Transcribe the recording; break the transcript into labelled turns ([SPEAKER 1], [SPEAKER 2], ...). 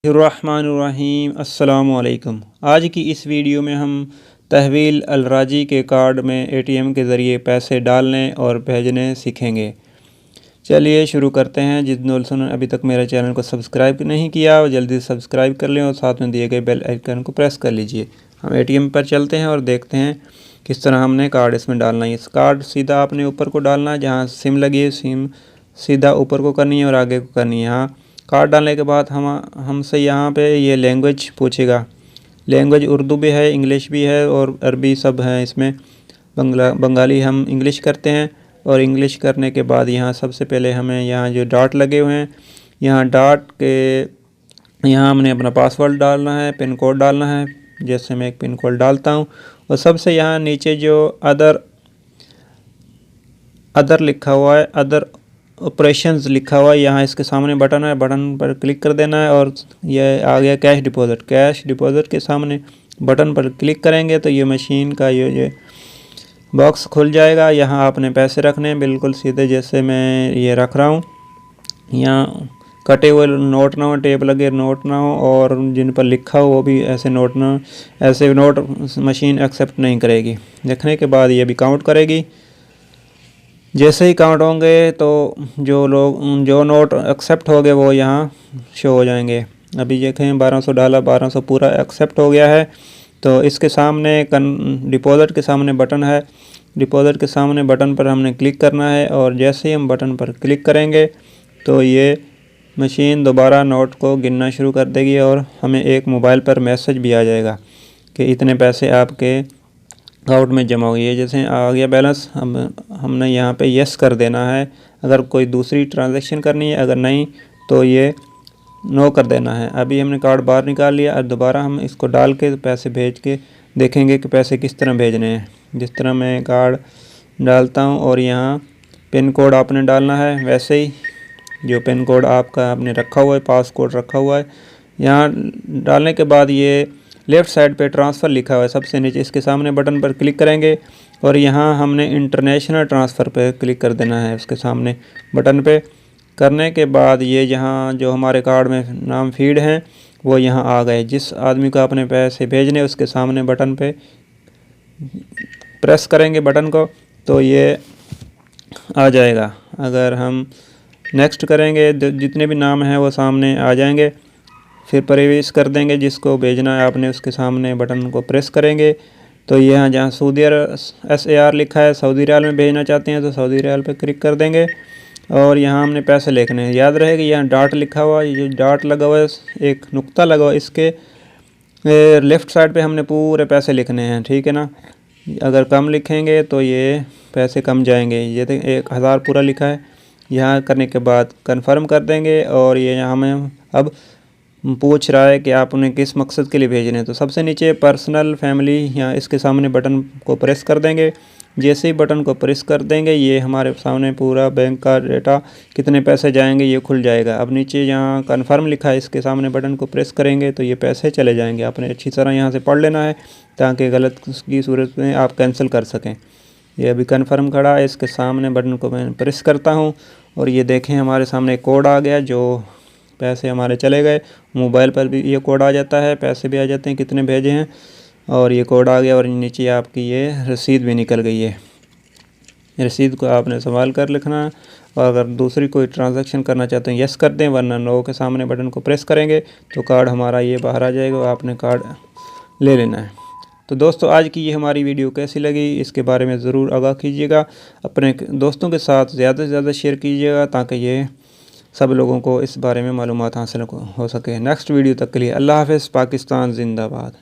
[SPEAKER 1] बिस्मिल्लाहिर्रहमानिर्रहीम अस्सलामुअलैकुम। आज की इस वीडियो में हम तहवील अलराजी के कार्ड में एटीएम के ज़रिए पैसे डालने और भेजने सीखेंगे। चलिए शुरू करते हैं। जिन दोस्तों ने अभी तक मेरे चैनल को सब्सक्राइब नहीं किया वो जल्दी से सब्सक्राइब कर लें और साथ में दिए गए बेल आइकन को प्रेस कर लीजिए। हम एटीएम पर चलते हैं और देखते हैं किस तरह हमने कार्ड इसमें डालना है। इस कार्ड सीधा आपने ऊपर को डालना है, जहाँ सिम लगी है सिम सीधा ऊपर को करनी है और आगे को करनी है। यहाँ कार्ड डालने के बाद हमसे यहाँ पे ये लैंग्वेज पूछेगा। लैंग्वेज उर्दू भी है, इंग्लिश भी है और अरबी सब है इसमें। बंगाली हम इंग्लिश करते हैं और इंग्लिश करने के बाद यहाँ सबसे पहले हमें यहाँ जो डॉट लगे हुए हैं, यहाँ डॉट के यहाँ हमने अपना पासवर्ड डालना है, पिन कोड डालना है। जैसे मैं एक पिन कोड डालता हूँ और सबसे यहाँ नीचे जो अदर लिखा हुआ है, अदर ऑपरेशंस लिखा हुआ है, यहाँ इसके सामने बटन है, बटन पर क्लिक कर देना है और यह आ गया कैश डिपॉज़िट। कैश डिपॉज़िट के सामने बटन पर क्लिक करेंगे तो ये मशीन का ये बॉक्स खुल जाएगा। यहाँ आपने पैसे रखने हैं बिल्कुल सीधे, जैसे मैं ये रख रहा हूँ। यहाँ कटे हुए नोट ना हो, टेप लगे नोट ना हो और जिन पर लिखा हो वो भी ऐसे नोट ना हो। ऐसे नोट मशीन एक्सेप्ट नहीं करेगी। लिखने के बाद ये भी काउंट करेगी। जैसे ही काउंट होंगे तो जो नोट एक्सेप्ट हो गए वो यहाँ शो हो जाएंगे। अभी देखें 1200 डाला, 1200 पूरा एक्सेप्ट हो गया है। तो इसके सामने डिपॉज़िट के सामने बटन है, डिपॉज़िट के सामने बटन पर हमने क्लिक करना है और जैसे ही हम बटन पर क्लिक करेंगे तो ये मशीन दोबारा नोट को गिनना शुरू कर देगी और हमें एक मोबाइल पर मैसेज भी आ जाएगा कि इतने पैसे आपके अकाउंट में जमा हुई है। जैसे आ गया बैलेंस, हमने यहाँ पे यस कर देना है अगर कोई दूसरी ट्रांजैक्शन करनी है, अगर नहीं तो ये नो कर देना है। अभी हमने कार्ड बाहर निकाल लिया और दोबारा हम इसको डाल के पैसे भेज के देखेंगे कि पैसे किस तरह भेजने हैं। जिस तरह मैं कार्ड डालता हूँ और यहाँ पिन कोड आपने डालना है, वैसे ही जो पिन कोड आपने रखा हुआ है, पास कोड रखा हुआ है, यहाँ डालने के बाद ये लेफ़्ट साइड पे ट्रांसफ़र लिखा हुआ है सबसे नीचे, इसके सामने बटन पर क्लिक करेंगे और यहाँ हमने इंटरनेशनल ट्रांसफ़र पे क्लिक कर देना है। उसके सामने बटन पे करने के बाद ये यहाँ जो हमारे कार्ड में नाम फीड हैं वो यहाँ आ गए। जिस आदमी को आपने पैसे भेजने उसके सामने बटन पे प्रेस करेंगे बटन को तो ये आ जाएगा। अगर हम नेक्स्ट करेंगे जितने भी नाम हैं वो सामने आ जाएंगे। फिर प्रवेश कर देंगे जिसको भेजना है आपने, उसके सामने बटन को प्रेस करेंगे तो यहाँ जहाँ सऊदी SAR लिखा है, सऊदी रियाल में भेजना चाहते हैं तो सऊदी रियाल पे क्लिक कर देंगे और यहाँ हमने पैसे लिखने हैं। याद रहे कि यहाँ डॉट लिखा हुआ है, ये डॉट लगा हुआ है, एक नुक्ता लगा हुआ है, इसके लेफ़्ट साइड पे हमने पूरे पैसे लिखने हैं, ठीक है ना। अगर कम लिखेंगे तो ये पैसे कम जाएंगे। ये 1000 पूरा लिखा है। यहाँ करने के बाद कन्फर्म कर देंगे और ये यहाँ हमें अब पूछ रहा है कि आपने किस मकसद के लिए भेजने हैं। तो सबसे नीचे पर्सनल फैमिली, यहाँ इसके सामने बटन को प्रेस कर देंगे। जैसे ही बटन को प्रेस कर देंगे ये हमारे सामने पूरा बैंक का डेटा कितने पैसे जाएंगे ये खुल जाएगा। अब नीचे यहाँ कन्फर्म लिखा है, इसके सामने बटन को प्रेस करेंगे तो ये पैसे चले जाएंगे। आपने अच्छी तरह यहाँ से पढ़ लेना है ताकि गलत की सूरत में आप कैंसिल कर सकें। ये अभी कन्फर्म खड़ा है, इसके सामने बटन को मैं प्रेस करता हूँ और ये देखें हमारे सामने कोड आ गया, जो पैसे हमारे चले गए। मोबाइल पर भी ये कोड आ जाता है, पैसे भी आ जाते हैं कितने भेजे हैं और ये कोड आ गया और नीचे आपकी ये रसीद भी निकल गई है। रसीद को आपने संभाल कर लिखना है और अगर दूसरी कोई ट्रांजैक्शन करना चाहते हैं यस कर दें, वरना नो के सामने बटन को प्रेस करेंगे तो कार्ड हमारा ये बाहर आ जाएगा और आपने कार्ड ले लेना है। तो दोस्तों आज की ये हमारी वीडियो कैसी लगी इसके बारे में ज़रूर आगाह कीजिएगा। अपने दोस्तों के साथ ज़्यादा से ज़्यादा शेयर कीजिएगा ताकि ये सब लोगों को इस बारे में मालूमात हासिल हो सके। नेक्स्ट वीडियो तक के लिए अल्लाह हाफ़िज़। पाकिस्तान जिंदाबाद।